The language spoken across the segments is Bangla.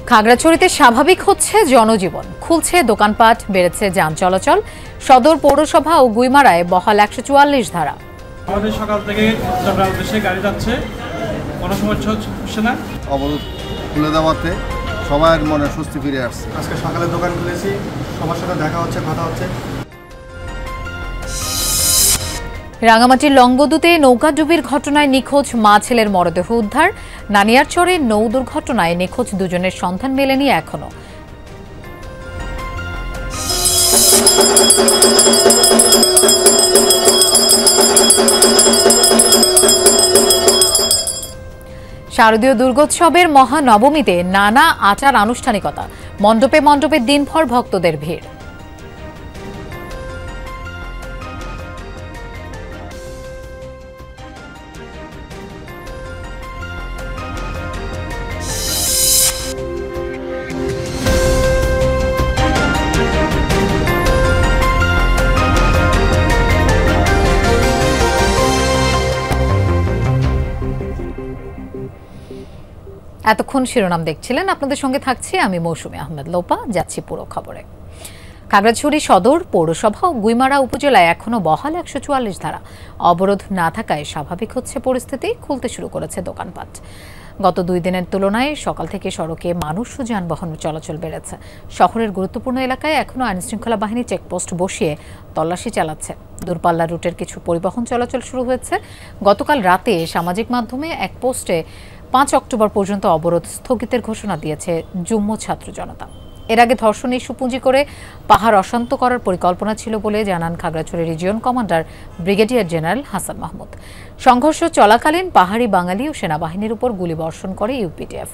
খাগড়াছড়িতে স্বাভাবিক হচ্ছে জনজীবন, খুলছে দোকানপাট, বেড়েছে যান চলাচল। সদর পৌরসভা ও গুইমারায় বহাল 144 ধারা। আমাদের সকাল থেকে চট্টগ্রাম উদ্দেশ্যে গাড়ি যাচ্ছে, কোনো সমস্যা হচ্ছে না। অবরোধ খুলে দেওয়াতে সবার মনে স্বস্তি ফিরে আসছে। আজকে সকালে দোকান খুলেছি, সবার সাথে দেখা হচ্ছে, কথা হচ্ছে। রাঙামাটির লংগদুতে নৌকাডুবির ঘটনায় নিখোঁজ মা ছেলের মরদেহ উদ্ধার। নানিয়ারচরে নৌ দুর্ঘটনায় নিখোঁজ দুজনের সন্ধান মেলেনি এখনো। শারদীয় দুর্গোৎসবের মহানবমীতে নানা আচার আনুষ্ঠানিকতা, মণ্ডপে মণ্ডপে দিনভর ভক্তদের ভিড়। এতক্ষণ শিরোনাম দেখছিলেন, আপনাদের সঙ্গে থাকছি আমি মৌসুমী আহমেদ লোপা। যাচ্ছি পুরো খবরে। খাগড়াছড়ি সদর পৌরসভা ও গুইমারা উপজেলায় এখনো বহাল 144 ধারা। অবরোধ না থাকায় স্বাভাবিক হচ্ছে পরিস্থিতি, খুলতে শুরু করেছে দোকানপাট। গত 2 দিনের তুলনায় সকাল থেকে সড়কে মানুষ ও যানবাহন চলাচল বেড়েছে। শহরের গুরুত্বপূর্ণ এলাকায় এখনো আইনশৃঙ্খলা বাহিনী চেকপোস্ট বসিয়ে তল্লাশি চালাচ্ছে। দূরপাল্লা রুটের কিছু পরিবহন চলাচল শুরু হয়েছে। গতকাল রাতে সামাজিক মাধ্যমে এক পোস্টে 5 অক্টোবর পর্যন্ত অবরোধ স্থগিতের ঘোষণা দিয়েছে যুগ্ম ছাত্র জনতা। এর আগে ধর্ষণ ইস্যু পুঁজি করে পাহাড় অশান্ত করার পরিকল্পনা ছিল বলে জানান Khagrachari region commander brigadier general Hasan Mahmud. সংঘর্ষ চলাকালীন পাহাড়ি বাঙালি ও সেনাবাহিনীর উপর গুলিবর্ষণ করে ইউপিটিএফ,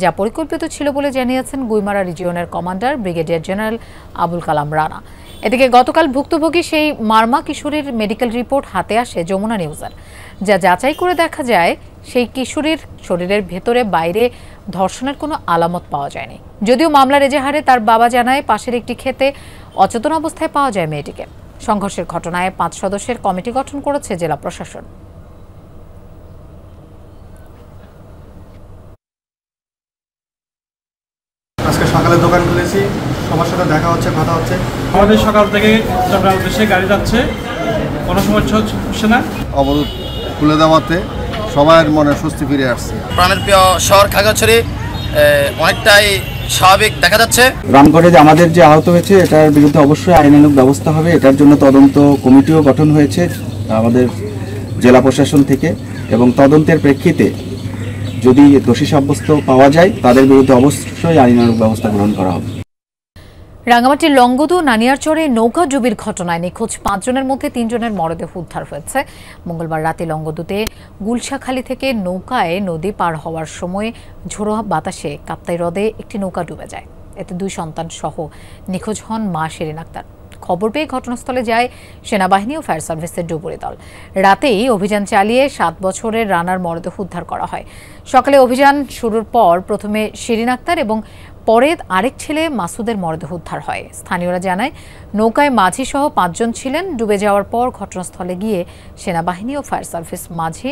যা পরিকল্পিত ছিল বলে জানিয়েছেন গুইমারা রিজিয়নের commander brigadier general Abul Kalam Rana. এদিকে গতকাল ভুক্তভোগী সেই মারমা কিশোরীর মেডিকেল রিপোর্ট হাতে আসে যমুনা নিউজের, যা যাচাই করে দেখা যায় সেই কিশোরীর শরীরের ভেতরে বাইরে ধর্ষণের কোনো আলামত পাওয়া যায়নি। যদিও মামলার এজাহারে তার বাবা জানায় পাশের একটি ক্ষেতে অচেতন অবস্থায় পাওয়া যায় মেয়েটিকে। সংঘর্ষের ঘটনায় 5 সদস্যের কমিটি গঠন করেছে জেলা প্রশাসন। আজকে সকালে দোকান খুলেছি, সবার সাথে দেখা হচ্ছে, কথা হচ্ছে। আমাদের সকাল থেকে চট্টগ্রাম উদ্দেশ্যে গাড়ি যাচ্ছে, কোনো সমস্যা হচ্ছে না। অবরোধ খুলে দেওয়াতে সবার মনে স্বস্তি ফিরে আসছে। প্রাণের প্রিয় শহর খাগড়াছড়ি অনেকটাই স্বাভাবিক দেখা যাচ্ছে। রামগড়ে যে আমাদের যে আহত হয়েছে এটার বিরুদ্ধে অবশ্যই আইনানুগ ব্যবস্থা হবে। এটার জন্য তদন্ত কমিটিও গঠন হয়েছে আমাদের জেলা প্রশাসন থেকে, এবং তদন্তের প্রেক্ষিতে যদি দোষী সাব্যস্ত পাওয়া যায় তাদের বিরুদ্ধে অবশ্যই আইনানুগ ব্যবস্থা গ্রহণ করা হবে। রাঙামাটির লংগদু নানিয়ারচরে নৌকাডুবির ঘটনায় নিখোঁজ 5 জনের মধ্যে 3 জনের মরদেহ উদ্ধার হয়েছে। মঙ্গলবার রাতে লংগদুতে গুলশাখালী থেকে নৌকায় নদী পার হওয়ার সময় ঝোড়ো বাতাসে কাপ্তাই হ্রদে একটি নৌকা ডুবে যায়। এতে 2 সন্তান সহ নিখোঁজ হন মা শিরিন আক্তার। খবর পেয়ে ঘটনাস্থলে যায় সেনাবাহিনী ও ফায়ার সার্ভিসের ডুবুরি দল। রাতেই অভিযান চালিয়ে 7 বছরের রানার মরদেহ উদ্ধার করা হয়। সকালে অভিযান শুরুর পর প্রথমে শিরিন আক্তার এবং পরে আরেক ছেলে মাসুদের মরদেহ উদ্ধার হয়। স্থানীয়রা জানায় নৌকায় মাঝি সহ 5 জন ছিলেন। ডুবে যাওয়ার পর ঘটনাস্থলে গিয়ে সেনাবাহিনী ও ফায়ার সার্ভিস মাঝি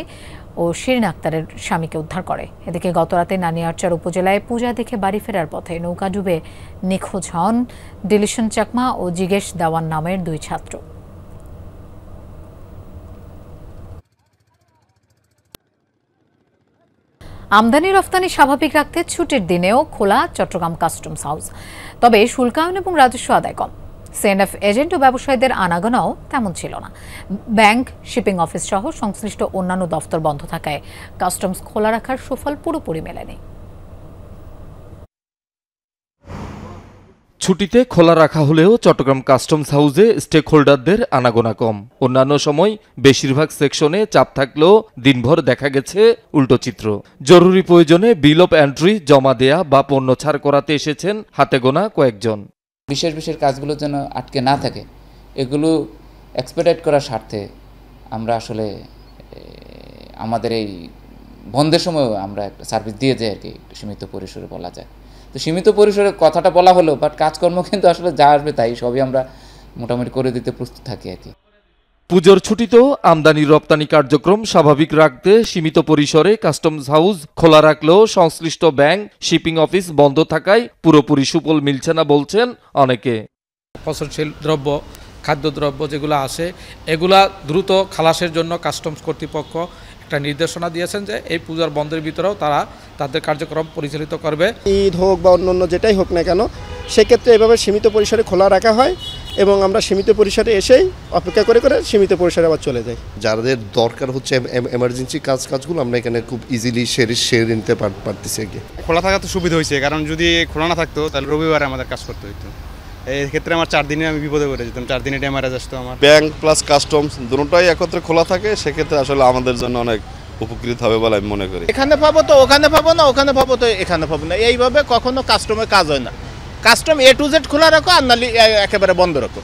ও শিরিন আক্তারের স্বামীকে উদ্ধার করে। এদিকে গতরাতে নানিয়ারচর উপজেলায় পূজা দেখে বাড়ি ফেরার পথে নৌকা ডুবে নিখোঁজ হন ডিলিশন চাকমা ও জিগেশ দাওয়ান নামের 2 ছাত্র। আমদানি রফতানি স্বাভাবিক রাখতে ছুটির দিনেও খোলা চট্টগ্রাম কাস্টমস হাউস, তবে শুল্কায়ন এবং রাজস্ব আদায় কম। সিএনএফ এজেন্ট ও ব্যবসায়ীদের আনাগোনাও তেমন ছিল না। ব্যাংক, শিপিং অফিস সহ সংশ্লিষ্ট অন্যান্য দফতর বন্ধ থাকায় কাস্টমস খোলা রাখার সুফল পুরোপুরি মেলেনি। ছুটিতে খোলা রাখা হলেও চট্টগ্রাম কাস্টমস হাউসে স্টেক হোল্ডারদের আনাগোনা কম। অন্যান্য সময় বেশিরভাগ সেকশনে চাপ থাকলেও দিনভর দেখা গেছে উল্টো চিত্র। জরুরি প্রয়োজনে বিল অফ এন্ট্রি জমা দেয়া বা পণ্য ছাড় করাতে এসেছেন হাতে গোনা কয়েকজন। বিশেষ বিশেষ কাজগুলো যেন আটকে না থাকে, এগুলো এক্সপেডিট করার স্বার্থে আমরা আসলে আমাদের এই বন্ধের সময়ও আমরা একটা সার্ভিস দিয়ে যাই আর কি, সীমিত পরিসরে বলা যায়। তো সীমিত পরিসরে কথাটা বলা হলো, বাট কাজকর্ম কিন্তু আসলে যা আসবে তাই সবই আমরা মোটামুটি করে দিতে প্রস্তুত থাকি আর কি। পুজোর ছুটিতেও আমদানি রপ্তানি কার্যক্রম স্বাভাবিক রাখতে সীমিত পরিসরে কাস্টমস হাউস খোলা রাখলেও সংশ্লিষ্ট ব্যাংক শিপিং অফিস বন্ধ থাকায় পুরোপুরি সুফল মিলছে না বলছেন অনেকে। ফসলশীল দ্রব্য, খাদ্যদ্রব্য যেগুলো আসে এগুলা দ্রুত খালাসের জন্য কাস্টমস কর্তৃপক্ষ একটা নির্দেশনা দিয়েছেন যে এই পূজার বন্ধের ভিতরেও তারা তাদের কার্যক্রম পরিচালিত করবে। ঈদ হোক বা অন্য যেটাই হোক না কেন, সেক্ষেত্রে এভাবে সীমিত পরিসরে খোলা রাখা হয় এবং আমরা সীমিত পরিসরে এসেই অপেক্ষা করে সীমিত পরিসরে আবার চলে যাই। যাদের দরকার হচ্ছে এমার্জেন্সি কাজগুলো আমরা এখানে খুব ইজিলি সেরে নিতে পারতেছি। খোলা থাকা তো সুবিধা হয়েছে, কারণ যদি খোলা না থাকতো তাহলে রবিবারে আমাদের কাজ করতে হতো। এই ক্ষেত্রে আমার 4 দিনে আমি বিপদে পড়ে যেতাম, 4 দিনে ড্যামারেজ আসতো আমার। ব্যাংক প্লাস কাস্টমস দুটোটাই একত্রে খোলা থাকে, সেক্ষেত্রে আসলে আমাদের জন্য অনেক উপকৃত হবে বলে আমি মনে করি। এখানে পাবো তো ওখানে পাবো না, ওখানে পাবো তো এখানে পাবো না, এইভাবে কখনো কাস্টমের কাজ হয় না। কাস্টম A to Z খোলা রাখো আর নালি একেবারে বন্ধ রাখো।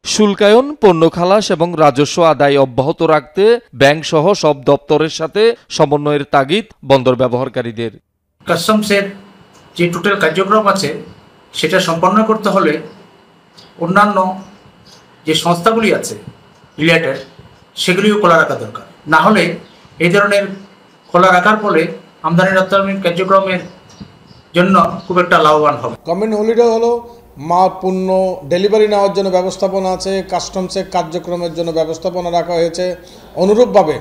শুল্কায়ন, পণ্য খালাস এবং রাজস্ব আদায় অব্যাহত রাখতে ব্যাংক সহ সব দপ্তরের সাথে সমন্বয়ের তাগিদ বন্দর ব্যবহারকারীদের। কাস্টমসের যে টোটাল কার্যক্রম আছে সেটা সম্পন্ন করতে হলে অন্যান্য যে সংস্থাগুলি আছে রিলেটেড সেগুলিও খোলা রাখা দরকার। না হলে এই ধরনের খোলা রাখার ফলে আমদানি রপ্তানি কার্যক্রমের জন্য খুব একটা লাভবান হবে। গভর্নমেন্ট হলিডে হলো, মাল পণ্য ডেলিভারি নেওয়ার জন্য ব্যবস্থাপনা আছে, কাস্টমসের কার্যক্রমের জন্য ব্যবস্থাপনা রাখা হয়েছে। অনুরূপভাবে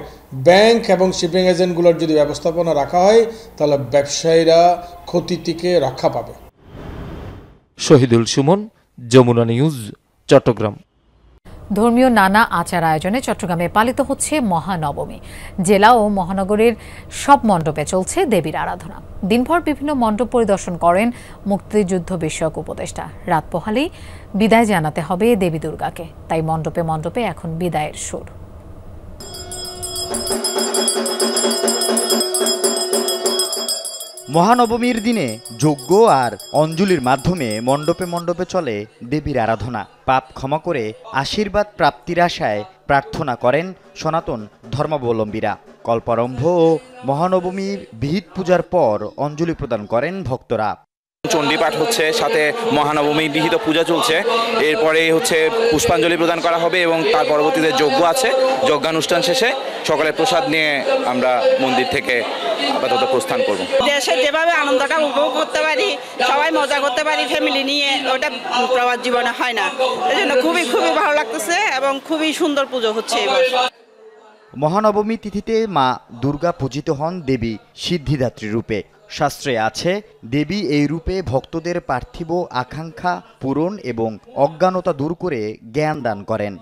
ব্যাংক এবং শিপিং এজেন্টগুলোর যদি ব্যবস্থাপনা রাখা হয় তাহলে ব্যবসায়ীরা ক্ষতি থেকে রক্ষা পাবে। শহীদুল সুমন, যমুনা নিউজ, চট্টগ্রাম। ধর্মীয় নানা আচার আয়োজনে চট্টগ্রামে পালিত হচ্ছে মহানবমী। জেলা ও মহানগরীর সব মণ্ডপে চলছে দেবীর আরাধনা। দিনভর বিভিন্ন মণ্ডপ পরিদর্শন করেন মুক্তিযুদ্ধ বিষয়ক উপদেষ্টা। রাত পোহালেই বিদায় জানাতে হবে দেবী দুর্গাকে, তাই মণ্ডপে মণ্ডপে এখন বিদায়ের সুর। মহানবমীর দিনে যজ্ঞ আর অঞ্জলির মাধ্যমে মণ্ডপে মণ্ডপে চলে দেবীর আরাধনা। পাপ ক্ষমা করে আশীর্বাদ প্রাপ্তির আশায় প্রার্থনা করেন সনাতন ধর্মাবলম্বীরা। কল্পারম্ভ ও মহানবমীর বিহিত পূজার পর অঞ্জলি প্রদান করেন ভক্তরা। চণ্ডীপাঠ হচ্ছে, সাথে মহানবমী বিহিত পূজা চলছে, এরপরে হচ্ছে পুষ্পাঞ্জলি প্রদান করা হবে এবং তার পরবর্তীতে যজ্ঞ আছে। যজ্ঞানুষ্ঠান শেষে সকালে প্রসাদ নিয়ে আমরা মন্দির থেকে আপাতত প্রস্থান করব। দেশে যেভাবে আনন্দটা উপভোগ করতে পারি, সবাই মজা করতে পারি ফ্যামিলি নিয়ে, ওটা প্রবাস জীবনে হয় না। এই জন্য খুবই ভালো লাগতেছে এবং খুবই সুন্দর পুজো হচ্ছে এবার। মহানবমী তিথিতে মা দুর্গা পূজিত হন দেবী সিদ্ধিদাত্রী রূপে। শাস্ত্রে আছে দেবী এই রূপে ভক্তদের পার্থিব আকাঙ্ক্ষা পূরণ এবং অজ্ঞানতা দূর করে জ্ঞান দান করেন।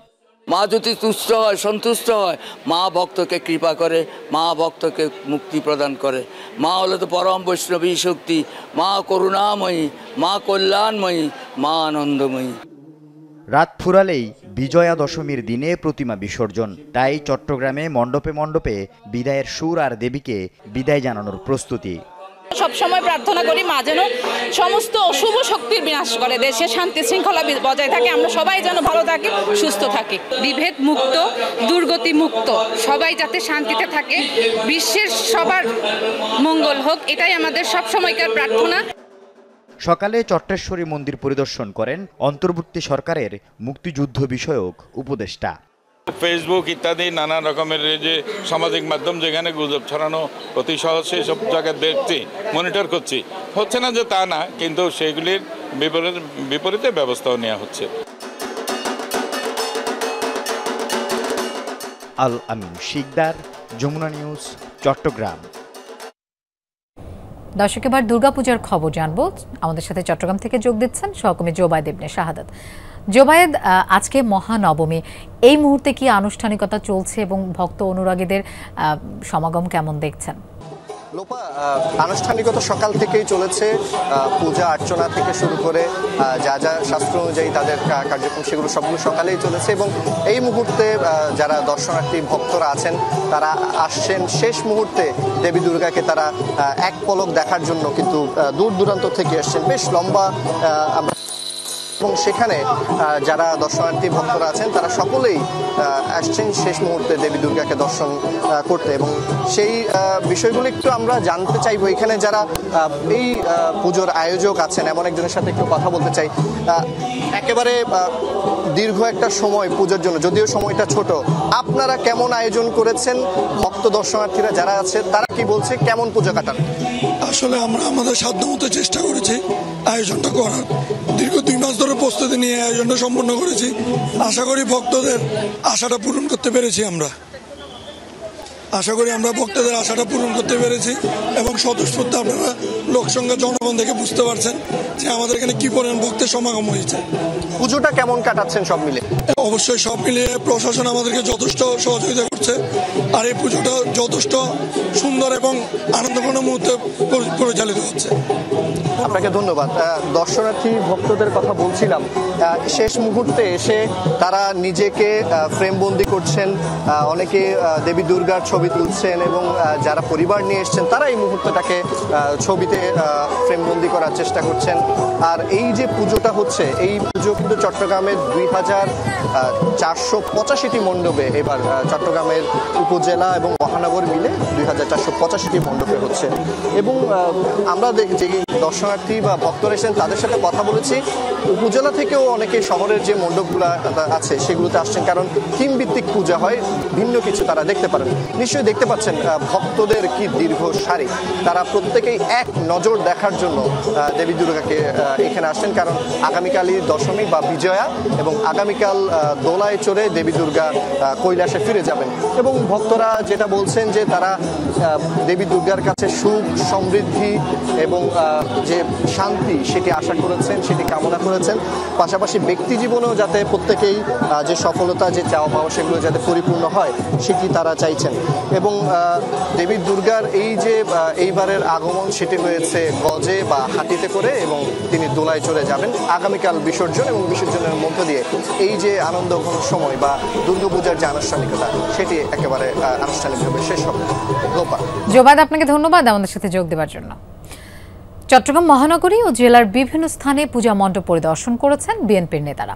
মা যদি তুষ্ট হয়, সন্তুষ্ট হয়, মা ভক্তকে কৃপা করে, মা ভক্তকে মুক্তি প্রদান করে। মা হলো তো পরম বৈষ্ণবী শক্তি, মা করুণাময়ী, মা কল্যাণময়ী, মা আনন্দময়ী। রাত ফুরালেই বিজয়া দশমীর দিনে প্রতিমা বিসর্জন। তাই চট্টগ্রামে মণ্ডপে মণ্ডপে বিদায়ের সুর আর দেবীকে বিদায় জানানোর প্রস্তুতি। সবসময় প্রার্থনা করি মা যেন সমস্ত অশুভ শক্তির বিনাশ করে, দেশে শান্তি শৃঙ্খলা বজায় থাকে, আমরা সবাই যেন ভালো থাকি, সুস্থ থাকি, বিভেদ মুক্ত, দুর্গতি মুক্ত, সবাই যাতে শান্তিতে থাকে, বিশ্বের সবার মঙ্গল হোক, এটাই আমাদের সব সময়কার প্রার্থনা। সকালে চট্টেশ্বরী মন্দির পরিদর্শন করেন অন্তর্বর্তী সরকারের মুক্তিযুদ্ধ বিষয়ক উপদেষ্টা। ফেসবুক ইত্যাদি নানা রকমের যে সামাজিক মাধ্যম যেখানে গুজব ছড়ানো অতি সহজ, সেই সব জায়গায় দেখছি, মনিটর করছি। হচ্ছে না যে তা না, কিন্তু সেগুলির বিপরীতে ব্যবস্থাও নেওয়া হচ্ছে। আল আমিন শিকদার, যমুনা নিউজ, চট্টগ্রাম। দর্শক, এবার দুর্গাপূজার খবর জানবো। আমাদের সাথে চট্টগ্রাম থেকে যোগ দিচ্ছেন সহকর্মী জোবায়েদ ইবনে শাহাদাত। জোবায়েদ, আজকে মহানবমী, এই মুহূর্তে কি আনুষ্ঠানিকতা চলছে এবং ভক্ত অনুরাগীদের সমাগম কেমন দেখছেন? লোপা, আনুষ্ঠানিকতা সকাল থেকেই চলেছে। পূজা অর্চনা থেকে শুরু করে যা যা শাস্ত্র অনুযায়ী তাদের কার্যক্রম সেগুলো সবগুলো সকালেই চলেছে এবং এই মুহূর্তে যারা দর্শনার্থী ভক্তরা আছেন তারা আসছেন শেষ মুহূর্তে দেবী দুর্গাকে তারা এক পলক দেখার জন্য, কিন্তু দূর দূরান্ত থেকে আসছেন, বেশ লম্বা আমরা, এবং সেখানে যারা দর্শনার্থী ভক্তরা আছেন তারা সকলেই আসছেন শেষ মুহূর্তে দেবী দুর্গাকে দর্শন করতে। এবং সেই বিষয়গুলো একটু আমরা জানতে চাইবো। এখানে যারা এই পুজোর আয়োজক আছেন এমন একজনের সাথে একটু কথা বলতে চাই। একেবারে দীর্ঘ একটা সময় পুজোর জন্য, যদিও সময়টা ছোট, আপনারা কেমন আয়োজন করেছেন? ভক্ত দর্শনার্থীরা যারা আছে তারা কি বলছে, কেমন পুজো কাটান? আসলে আমরা আমাদের সাধ্যমতো চেষ্টা করেছি আয়োজনটা করার। দীর্ঘ 2 মাস ধরে প্রস্তুতি নিয়ে আয়োজনটা সম্পন্ন করেছি। আশা করি ভক্তদের আশাটা পূরণ করতে পেরেছি। আমরা ভক্তদের আশাটা পূরণ করতে পেরেছি এবং স্বতঃস্ফূর্ত আপনারা লোকসংখ্যা জনগণ দেখে বুঝতে পারছেন যে আমাদের এখানে কি পরিমাণ ভক্তের সমাগম হয়েছে। পুজোটা কেমন কাটাচ্ছেন সব মিলে? অবশ্যই সব মিলিয়ে প্রশাসন আমাদেরকে যথেষ্ট সহযোগিতা করছে, আর এই পুজোটা যথেষ্ট সুন্দর এবং আনন্দঘন মুহূর্তে পরিচালিত হচ্ছে। আপনাকে ধন্যবাদ। দর্শনার্থী ভক্তদের কথা বলছিলাম, শেষ মুহূর্তে এসে তারা নিজেকে ফ্রেমবন্দি করছেন, অনেকে দেবী দুর্গার ছবি তুলছেন এবং যারা পরিবার নিয়ে এসছেন তারা এই মুহূর্তটাকে ছবিতে ফ্রেমবন্দি করার চেষ্টা করছেন। আর এই যে পুজোটা হচ্ছে, এই পুজো কিন্তু চট্টগ্রামের 2485টি মণ্ডপে, এবার চট্টগ্রামের উপজেলা এবং মহানগর মিলে 2485টি মণ্ডপে হচ্ছে। এবং আমরা যে দর্শনার্থী বা ভক্তরা এসেছেন তাদের সাথে কথা বলেছি, উপজেলা থেকেও অনেকে শহরের যে মণ্ডপগুলো আছে সেগুলোতে আসছেন, কারণ থিম ভিত্তিক পূজা হয়, ভিন্ন কিছু তারা দেখতে পারেন। নিশ্চয়ই দেখতে পাচ্ছেন ভক্তদের কি দীর্ঘ সারি, তারা প্রত্যেকেই এক নজর দেখার জন্য দেবী দুর্গাকে এখানে আসছেন, কারণ আগামীকালই দশমী বা বিজয়া এবং আগামীকাল দোলায় চড়ে দেবী দুর্গা কৈলাসে ফিরে যাবেন। এবং ভক্তরা যেটা বলছেন যে তারা দেবী দুর্গার কাছে সুখ, সমৃদ্ধি এবং যে শান্তি সেটি আশা করেছেন, সেটি কামনা করেছেন। পাশাপাশি ব্যক্তি জীবনেও যাতে প্রত্যেকেই যে সফলতা, যে চাওয়া পাওয়া সেগুলো যাতে পরিপূর্ণ হয় সেটি তারা চাইছেন। এবং দেবী দুর্গার এই যে এইবারের আগমন সেটি হয়েছে গজে বা হাতিতে করে, এবং তিনি দোলায় চড়ে যাবেন। আগামীকাল বিসর্জন, এবং বিসর্জনের মধ্য দিয়ে এই যে আনন্দঘন সময় বা দুর্গাপূজার যে আনুষ্ঠানিকতা সেটি একেবারে আনুষ্ঠানিকভাবে শেষ হবে। জোবাদ, আপনাকে ধন্যবাদ আমাদের সাথে যোগ দেওয়ার জন্য। চট্টগ্রাম মহানগরী ও জেলার বিভিন্ন স্থানে পূজা মণ্ডপ পরিদর্শন করেছেন বিএনপির নেতারা।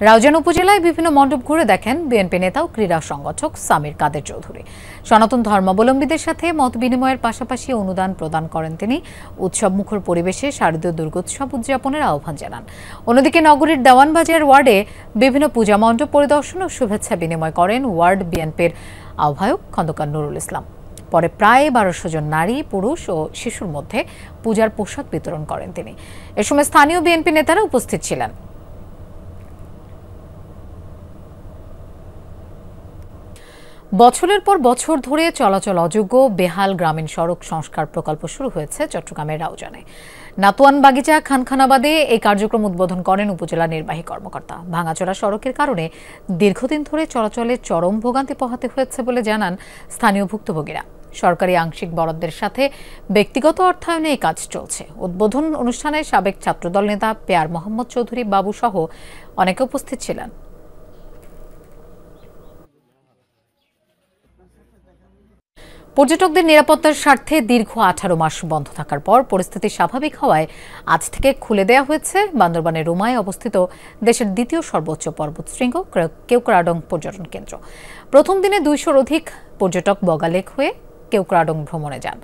রাউজান উপজেলায় বিভিন্ন মণ্ডপ ঘুরে দেখেন বিএনপি নেতা ও ক্রীড়া সংগঠক সামির কাদের চৌধুরী। সনাতন ধর্মাবলম্বীদের সাথে মত বিনিময়ের পাশাপাশি অনুদান প্রদান করেন তিনি। উৎসবমুখর পরিবেশে শারদীয় দুর্গোৎসব উদযাপনের আহ্বান জানান। অন্যদিকে নগরীর দেওয়ানবাজার ওয়ার্ডে বিভিন্ন পূজা মণ্ডপ পরিদর্শন ও শুভেচ্ছা বিনিময় করেন ওয়ার্ড বিএনপির আহ্বায়ক খন্দকার নুরুল ইসলাম। পরে প্রায় 1200 জন নারী, পুরুষ ও শিশুর মধ্যে পূজার পোশাক বিতরণ করেন তিনি। এ সময় স্থানীয় বিএনপি নেতারা উপস্থিত ছিলেন। বছরের পর বছর ধরে চলাচল অযোগ্য বেহাল গ্রামীণ সড়ক সংস্কার প্রকল্প শুরু হয়েছে চট্টগ্রামের রাউজানে। নাতুয়ান বাগিচা খানখানাবাদে এই কার্যক্রম উদ্বোধন করেন উপজেলা নির্বাহী কর্মকর্তা। ভাঙাচোরা সড়কের কারণে দীর্ঘদিন ধরে চলাচলে চরম ভোগান্তি পোহাতে হয়েছে বলে জানান স্থানীয় ভুক্তভোগীরা। সরকারি আংশিক বরাদ্দের সাথে ব্যক্তিগত অর্থায়নে এই কাজ চলছে। উদ্বোধন অনুষ্ঠানে সাবেক ছাত্রদল নেতা পেয়ার মোহাম্মদ চৌধুরী বাবু সহ অনেকে উপস্থিত ছিলেন। পর্যটকদের নিরাপত্তার স্বার্থে দীর্ঘ 18 মাস বন্ধ থাকার পর পরিস্থিতি স্বাভাবিক হওয়ায় আজ থেকে খুলে দেওয়া হয়েছে বান্দরবানের রুমায় অবস্থিত দেশের দ্বিতীয় সর্বোচ্চ পর্বতশৃঙ্গ কেওক্রাডং পর্যটন কেন্দ্র। প্রথম দিনে 200-র অধিক পর্যটক বগালেক হয়ে কেওক্রাডং ভ্রমণে যান।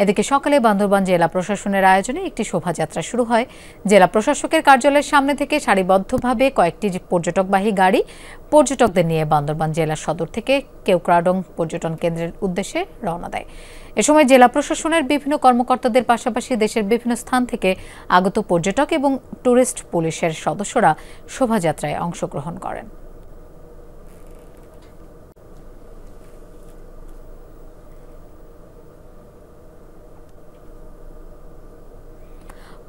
এদিকে সকালে বান্দরবান জেলা প্রশাসনের আয়োজনে একটি শোভাযাত্রা শুরু হয়। জেলা প্রশাসকের কার্যালয়ের সামনে থেকে সারিবদ্ধভাবে কয়েকটি পর্যটকবাহী গাড়ি পর্যটকদের নিয়ে বান্দরবান জেলা সদর থেকে কেওক্রাডং পর্যটন কেন্দ্রের উদ্দেশ্যে রওনা দেয়। এ সময় জেলা প্রশাসনের বিভিন্ন কর্মকর্তাদের পাশাপাশি দেশের বিভিন্ন স্থান থেকে আগত পর্যটক এবং টুরিস্ট পুলিশের সদস্যরা শোভাযাত্রায় অংশগ্রহণ করেন।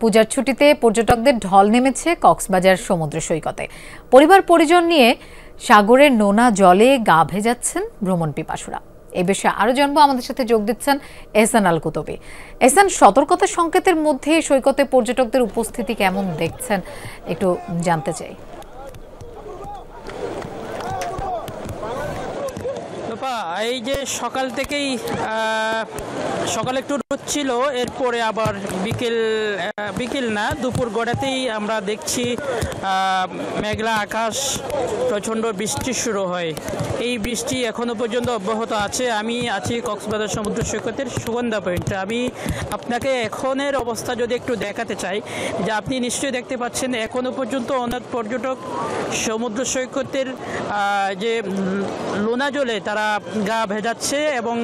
পূজার ছুটিতে পর্যটকদের ঢল নেমেছে কক্সবাজার সমুদ্র সৈকতে। পরিবার পরিজন নিয়ে সাগরের নোনা জলে গা ভেজাচ্ছেন ভ্রমণ পিপাসুরা। এই বিষয়ে আরো জানবো, আমাদের সাথে যোগ দিচ্ছেন এহসান আল কুতুবী। এহসান, সতর্কতা সংকেতের মধ্যে সৈকতে পর্যটকদের উপস্থিতি কেমন দেখছেন একটু জানতে চাই। এই যে সকাল থেকেই সকালে একটু রোদ ছিল, এরপরে আবার বিকেল না দুপুর গড়াতেই আমরা দেখছি মেঘলা আকাশ, প্রচণ্ড বৃষ্টি শুরু হয়। এই বৃষ্টি এখনো পর্যন্ত অব্যাহত আছে। আমি আছি কক্সবাজার সমুদ্র সৈকতের সুগন্ধা পয়েন্টে। আমি আপনাকে এখনের অবস্থা যদি একটু দেখাতে চাই, যে আপনি নিশ্চয়ই দেখতে পাচ্ছেন এখনো পর্যন্ত অনেক পর্যটক সমুদ্র সৈকতের যে লোনা জলে তারা গা ভেজাচ্ছে এবং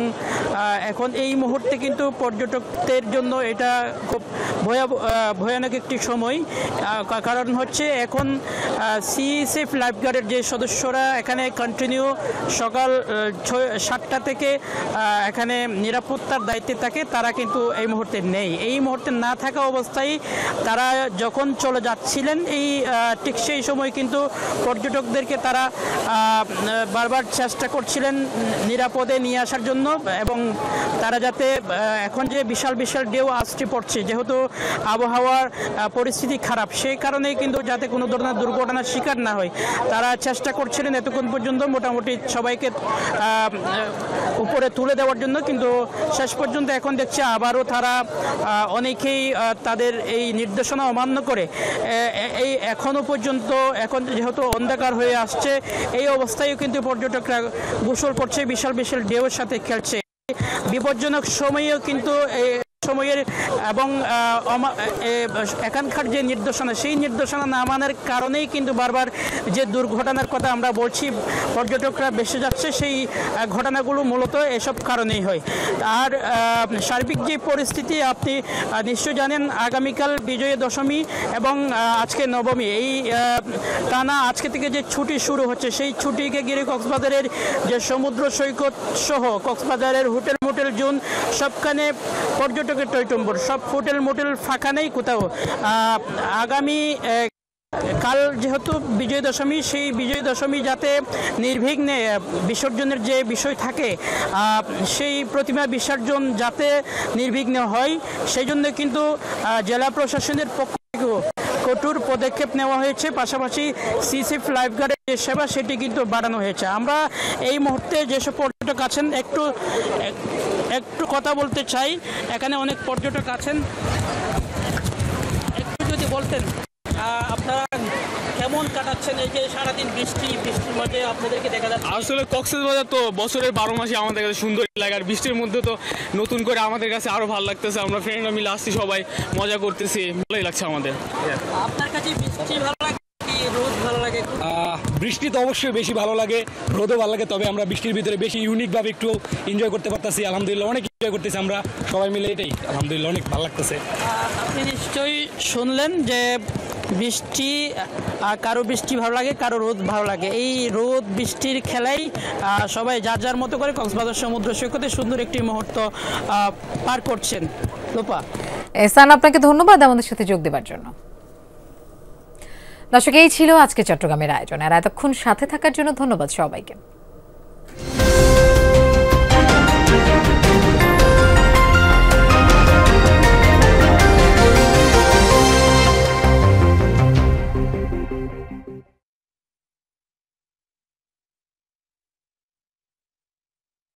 এখন এই মুহূর্তে কিন্তু পর্যটকদের জন্য এটা খুব ভয়ানক একটি সময়। কারণ হচ্ছে এখন সিএসএফ লাইফগার্ডের যে সদস্যরা এখানে কন্টিনিউ সকাল 7টা থেকে এখানে নিরাপত্তার দায়িত্বে থাকে, তারা কিন্তু এই মুহূর্তে নেই। এই মুহূর্তে না থাকা অবস্থায় তারা যখন চলে যাচ্ছিলেন ঠিক সেই সময় কিন্তু পর্যটকদেরকে তারা বারবার চেষ্টা করছিলেন নিরাপদে নিয়ে আসার জন্য, এবং তারা যাতে এখন যে বিশাল বিশাল ঢেউ আসছে পড়ছে, যেহেতু আবহাওয়ার পরিস্থিতি খারাপ, সেই কারণেই কিন্তু যাতে কোনো ধরনের দুর্ঘটনার শিকার না হয় তারা চেষ্টা করছিলেন এতক্ষণ পর্যন্ত মোটামুটি সবাইকে উপরে তুলে দেওয়ার জন্য। কিন্তু শেষ পর্যন্ত এখন দেখছি আবারও তারা অনেকেই তাদের এই নির্দেশনা অমান্য করে এই এখনও পর্যন্ত এখন যেহেতু অন্ধকার হয়ে আসছে এই অবস্থায়ও কিন্তু পর্যটকরা গোসল করছে, বিশাল বিশাল ঢেউয়ের সাথে খেলছে। বিপজ্জনক সময়েও কিন্তু সময়ের এবং এখানকার যে নির্দেশনা, সেই নির্দেশনা না মানার কারণেই কিন্তু বারবার যে দুর্ঘটনার কথা আমরা বলছি, পর্যটকরা বেসে যাচ্ছে, সেই ঘটনাগুলো মূলত এসব কারণেই হয়। আর সার্বিক যে পরিস্থিতি আপনি নিশ্চয় জানেন, আগামীকাল বিজয়া দশমী এবং আজকে নবমী, এই টানা আজকে থেকে যে ছুটি শুরু হচ্ছে, সেই ছুটিকে ঘিরে কক্সবাজারের যে সমুদ্র সৈকত সহ কক্সবাজারের হোটেল মোটেল জোন সবখানে পর্যটকের টইটম্বর, সব হোটেল মোটেল ফাঁকা নেই কোথাও। আগামী কাল যেহেতু বিজয় দশমী, সেই বিজয় দশমী যাতে নির্বিঘ্নে বিসর্জনের যে বিষয় থাকে, সেই প্রতিমা বিসর্জন যাতে নির্বিঘ্নে হয়, সেই জন্য কিন্তু জেলা প্রশাসনের পক্ষ থেকেও কঠোর পদক্ষেপ নেওয়া হয়েছে। পাশাপাশি সিএসএফ লাইফগার্ডের যে সেবা সেটি কিন্তু বাড়ানো হয়েছে। আমরা এই মুহূর্তে যেসব পর্যটক আছেন একটু কথা বলতে চাই। এখানে অনেক পর্যটক আছেন, একটু যদি বলতেন আপনারা কেমন কাটাচ্ছেন এই যে সারাদিন বৃষ্টির মধ্যে আপনাদেরকে দেখা যাচ্ছে? আসলে কক্সবাজার তো বছরের 12 মাসে আমাদের কাছে সুন্দর লাগে, আর বৃষ্টির মধ্যে তো নতুন করে আমাদের কাছে আরো ভালো লাগতেছে। আমরা ফ্রেন্ডরা মিলে আসছি, সবাই মজা করতেছি, ভালোই লাগছে আমাদের। আপনার কাছে বৃষ্টি ভালো লাগে কি রোদ ভালো লাগে? বৃষ্টি তো অবশ্যই বেশি ভালো লাগে, রোদও ভালো লাগে, তবে আমরা বৃষ্টির ভিতরে বেশি ইউনিকভাবে একটু এনজয় করতে পারতেছি। আলহামদুলিল্লাহ অনেক এনজয় করতেছি আমরা সবাই মিলে, এটাই আলহামদুলিল্লাহ অনেক ভালো লাগতেছে। আপনি নিশ্চয়ই শুনলেন যে বৃষ্টি, কারো বৃষ্টি ভালো লাগে, কারো রোদ ভালো লাগে। এই রোদ বৃষ্টির খেলাই সবাই যার যার মতো করে কক্সবাজার সমুদ্র সৈকতে সুন্দর একটি মুহূর্ত পার করছেন। লোপা, এহসান, আপনাকে ধন্যবাদ আমাদের সাথে যোগ দেওয়ার জন্য। দর্শক, এই ছিল আজকে চট্টগ্রামের আয়োজন, আর এতক্ষণ সাথে থাকার জন্য ধন্যবাদ সবাইকে।